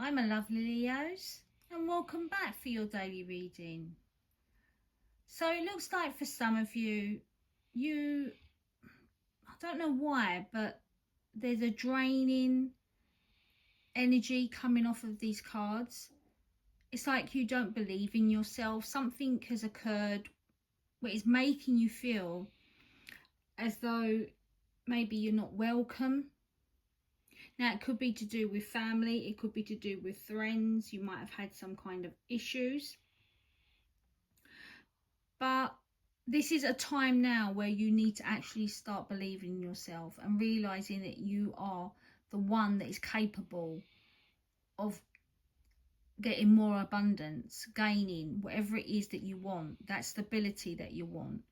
Hi my lovely Leos, and welcome back for your daily reading. So it looks like for some of you, I don't know why, but there's a draining energy coming off of these cards. It's like you don't believe in yourself. Something has occurred where it's making you feel as though maybe you're not welcome. Now, it could be to do with family, it could be to do with friends. You might have had some kind of issues. But this is a time now where you need to actually start believing in yourself and realizing that you are the one that is capable of getting more abundance, gaining whatever it is that you want, that stability that you want.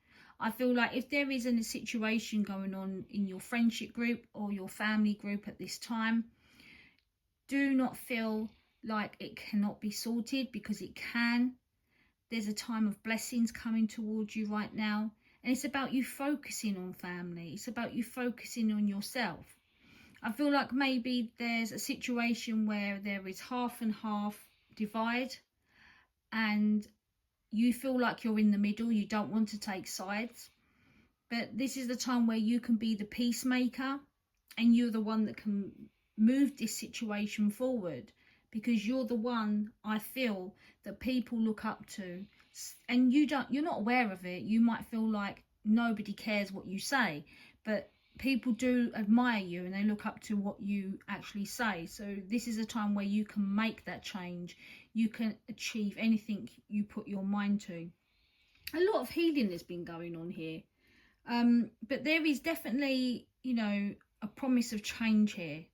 I feel like if there is a situation going on in your friendship group or your family group at this time, do not feel like it cannot be sorted, because it can. There's a time of blessings coming towards you right now. And it's about you focusing on family. It's about you focusing on yourself. I feel like maybe there's a situation where there is half and half divide. And you feel like you're in the middle. You don't want to take sides. But this is the time where you can be the peacemaker. And you're the one that can move this situation forward. Because you're the one, I feel, that people look up to, and you're not aware of it. You might feel like nobody cares what you say, but people do admire you and they look up to what you actually say. So this is a time where you can make that change. You can achieve anything you put your mind to. A lot of healing has been going on here, but there is definitely, a promise of change here.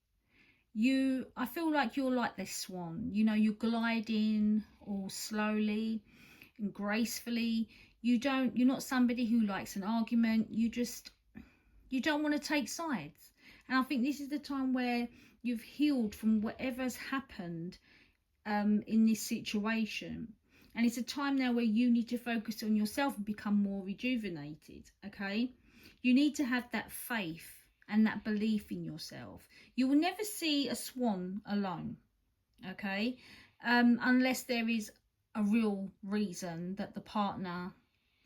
I feel like you're like this swan, you're gliding all slowly and gracefully. You're not somebody who likes an argument. You don't want to take sides. And I think this is the time where you've healed from whatever's happened in this situation. And it's a time now where you need to focus on yourself and become more rejuvenated, okay? You need to have that faith and that belief in yourself. You will never see a swan alone, okay? Unless there is a real reason that the partner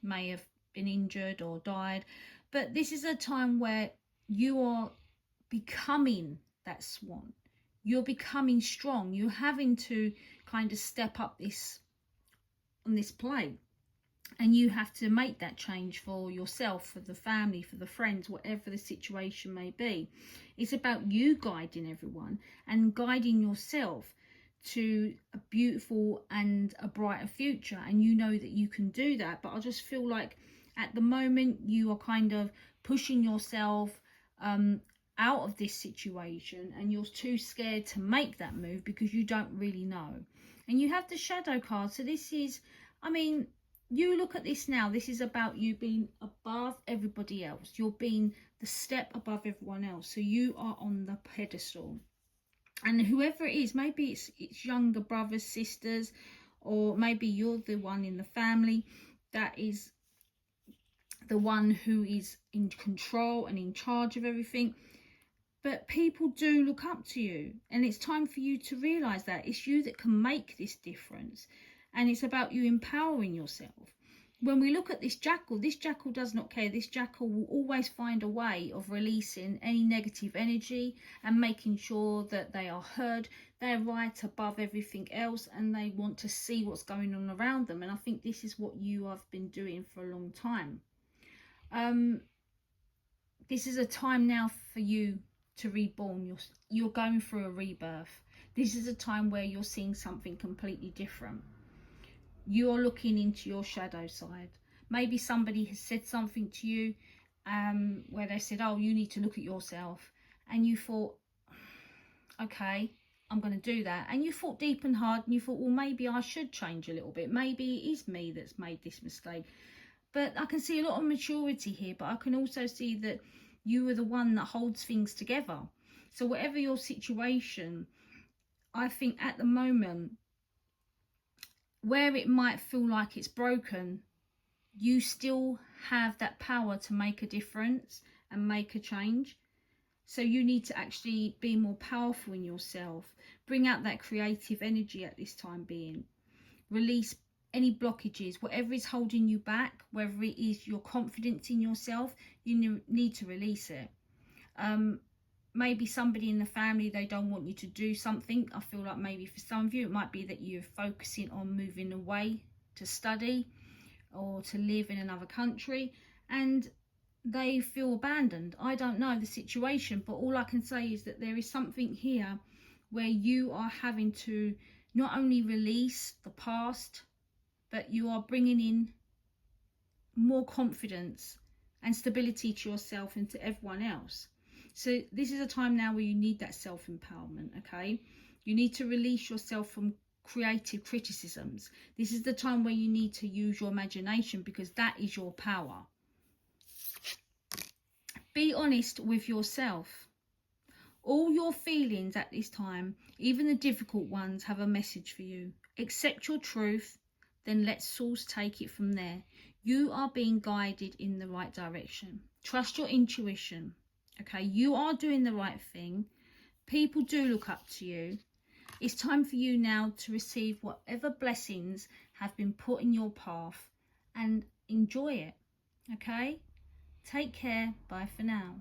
may have been injured or died. But this is a time where you are becoming that swan. You're becoming strong. You're having to kind of step up on this plane. And you have to make that change for yourself, for the family, for the friends, whatever the situation may be. It's about you guiding everyone and guiding yourself to a beautiful and a brighter future. And you know that you can do that. But I just feel like at the moment you are kind of pushing yourself out of this situation, and you're too scared to make that move because you don't really know. And you have the shadow card. So this is, you look at this now, this is about you being above everybody else. You're being the step above everyone else. So you are on the pedestal. And whoever it is, maybe it's younger brothers, sisters, or maybe you're the one in the family that is the one who is in control and in charge of everything. But people do look up to you. And it's time for you to realise that it's you that can make this difference. And it's about you empowering yourself. When we look at this jackal does not care. This jackal will always find a way of releasing any negative energy and making sure that they are heard. They're right above everything else, and they want to see what's going on around them. And I think this is what you have been doing for a long time. This is a time now for you to reborn. You're going through a rebirth. This is a time where you're seeing something completely different. You're looking into your shadow side. Maybe somebody has said something to you where they said, oh, you need to look at yourself. And you thought, okay, I'm going to do that. And you thought deep and hard, and you thought, well, maybe I should change a little bit. Maybe it is me that's made this mistake. But I can see a lot of maturity here, but I can also see that you are the one that holds things together. So whatever your situation, I think at the moment, where it might feel like it's broken, you still have that power to make a difference and make a change. So you need to actually be more powerful in yourself, bring out that creative energy at this time being. Release any blockages, whatever is holding you back, whether it is your confidence in yourself, you need to release it. Maybe somebody in the family, they don't want you to do something. I feel like maybe for some of you it might be that you're focusing on moving away to study or to live in another country, and they feel abandoned. I don't know the situation, but all I can say is that there is something here where you are having to not only release the past, but you are bringing in more confidence and stability to yourself and to everyone else. So this is a time now where you need that self-empowerment, okay? You need to release yourself from creative criticisms. This is the time where you need to use your imagination, because that is your power. Be honest with yourself. All your feelings at this time, even the difficult ones, have a message for you. Accept your truth, then let source take it from there. You are being guided in the right direction. Trust your intuition, okay? You are doing the right thing. People do look up to you. It's time for you now to receive whatever blessings have been put in your path and enjoy it, okay? Take care. Bye for now.